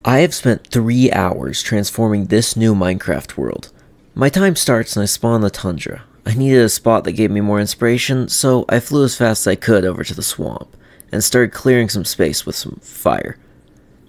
I have spent 3 hours transforming this new Minecraft world. My time starts and I spawn in the tundra. I needed a spot that gave me more inspiration, so I flew as fast as I could over to the swamp, and started clearing some space with some fire.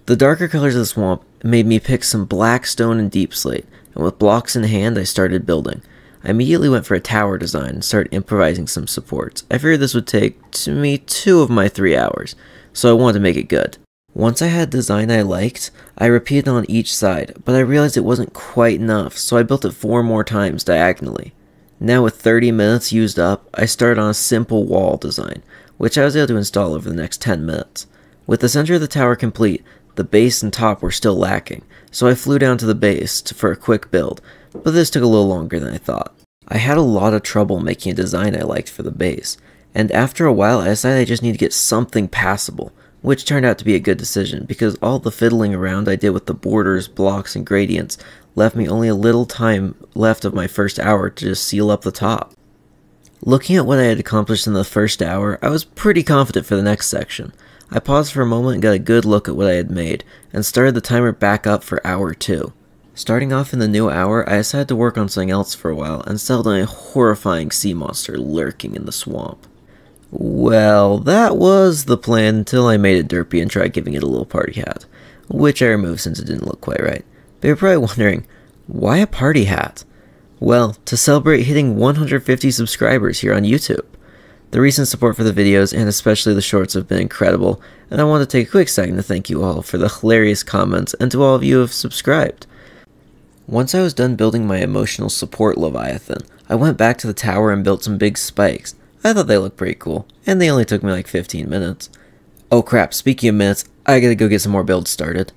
The darker colors of the swamp made me pick some black stone and deep slate, and with blocks in hand I started building. I immediately went for a tower design and started improvising some supports. I figured this would take me 2 of my 3 hours, so I wanted to make it good. Once I had a design I liked, I repeated on each side, but I realized it wasn't quite enough, so I built it 4 more times diagonally. Now with 30 minutes used up, I started on a simple wall design, which I was able to install over the next 10 minutes. With the center of the tower complete, the base and top were still lacking, so I flew down to the base for a quick build, but this took a little longer than I thought. I had a lot of trouble making a design I liked for the base, and after a while I decided I just need to get something passable, which turned out to be a good decision because all the fiddling around I did with the borders, blocks, and gradients left me only a little time left of my first hour to just seal up the top. Looking at what I had accomplished in the first hour, I was pretty confident for the next section. I paused for a moment and got a good look at what I had made, and started the timer back up for hour 2. Starting off in the new hour, I decided to work on something else for a while, and settled on a horrifying sea monster lurking in the swamp. Well, that was the plan until I made it derpy and tried giving it a little party hat, which I removed since it didn't look quite right. But you're probably wondering, why a party hat? Well, to celebrate hitting 150 subscribers here on YouTube. The recent support for the videos, and especially the shorts, have been incredible, and I want to take a quick second to thank you all for the hilarious comments, and to all of you who have subscribed. Once I was done building my emotional support Leviathan, I went back to the tower and built some big spikes. I thought they looked pretty cool, and they only took me like 15 minutes. Oh crap, speaking of minutes, I gotta go get some more builds started.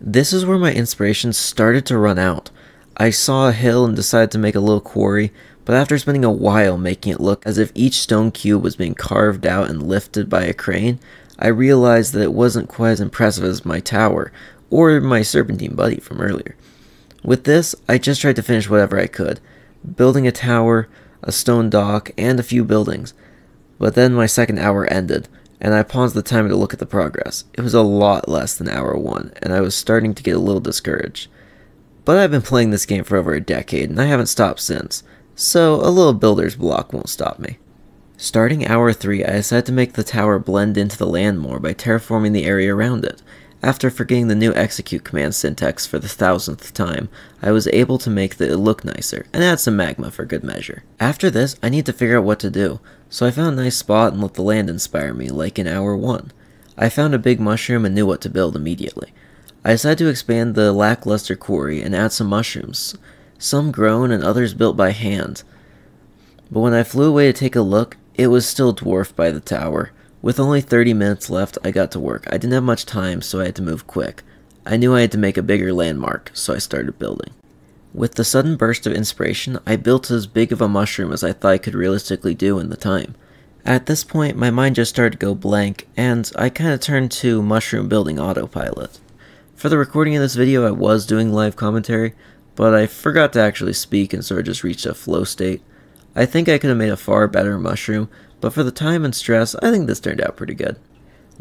This is where my inspiration started to run out. I saw a hill and decided to make a little quarry, but after spending a while making it look as if each stone cube was being carved out and lifted by a crane, I realized that it wasn't quite as impressive as my tower, or my serpentine buddy from earlier. With this, I just tried to finish whatever I could, building a tower, a stone dock, and a few buildings. But then my second hour ended, and I paused the timer to look at the progress. It was a lot less than hour 1, and I was starting to get a little discouraged. But I've been playing this game for over a decade, and I haven't stopped since, so a little builder's block won't stop me. Starting hour 3, I decided to make the tower blend into the land more by terraforming the area around it. After forgetting the new execute command syntax for the 1000th time, I was able to make it look nicer, and add some magma for good measure. After this, I need to figure out what to do, so I found a nice spot and let the land inspire me, like in hour 1. I found a big mushroom and knew what to build immediately. I decided to expand the lackluster quarry and add some mushrooms, some grown and others built by hand. But when I flew away to take a look, it was still dwarfed by the tower. With only 30 minutes left, I got to work. I didn't have much time, so I had to move quick. I knew I had to make a bigger landmark, so I started building. With the sudden burst of inspiration, I built as big of a mushroom as I thought I could realistically do in the time. At this point, my mind just started to go blank, and I kinda turned to mushroom building autopilot. For the recording of this video, I was doing live commentary, but I forgot to actually speak and sort of just reached a flow state. I think I could have made a far better mushroom, but for the time and stress, I think this turned out pretty good.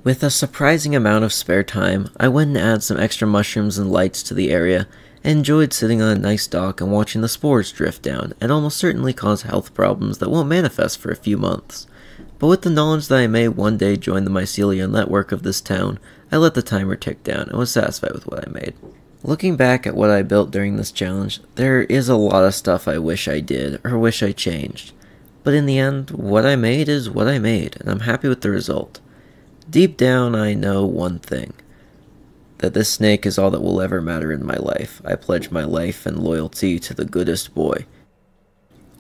With a surprising amount of spare time, I went and added some extra mushrooms and lights to the area, and enjoyed sitting on a nice dock and watching the spores drift down, and almost certainly cause health problems that won't manifest for a few months. But with the knowledge that I may one day join the mycelial network of this town, I let the timer tick down and was satisfied with what I made. Looking back at what I built during this challenge, there is a lot of stuff I wish I did, or wish I changed. But in the end, what I made is what I made, and I'm happy with the result. Deep down, I know one thing. That this snake is all that will ever matter in my life. I pledge my life and loyalty to the goodest boy.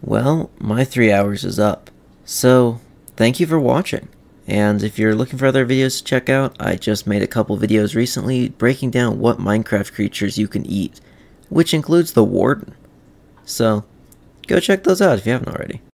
Well, my 3 hours is up. So, thank you for watching. And if you're looking for other videos to check out, I just made a couple videos recently breaking down what Minecraft creatures you can eat, which includes the warden. So, go check those out if you haven't already.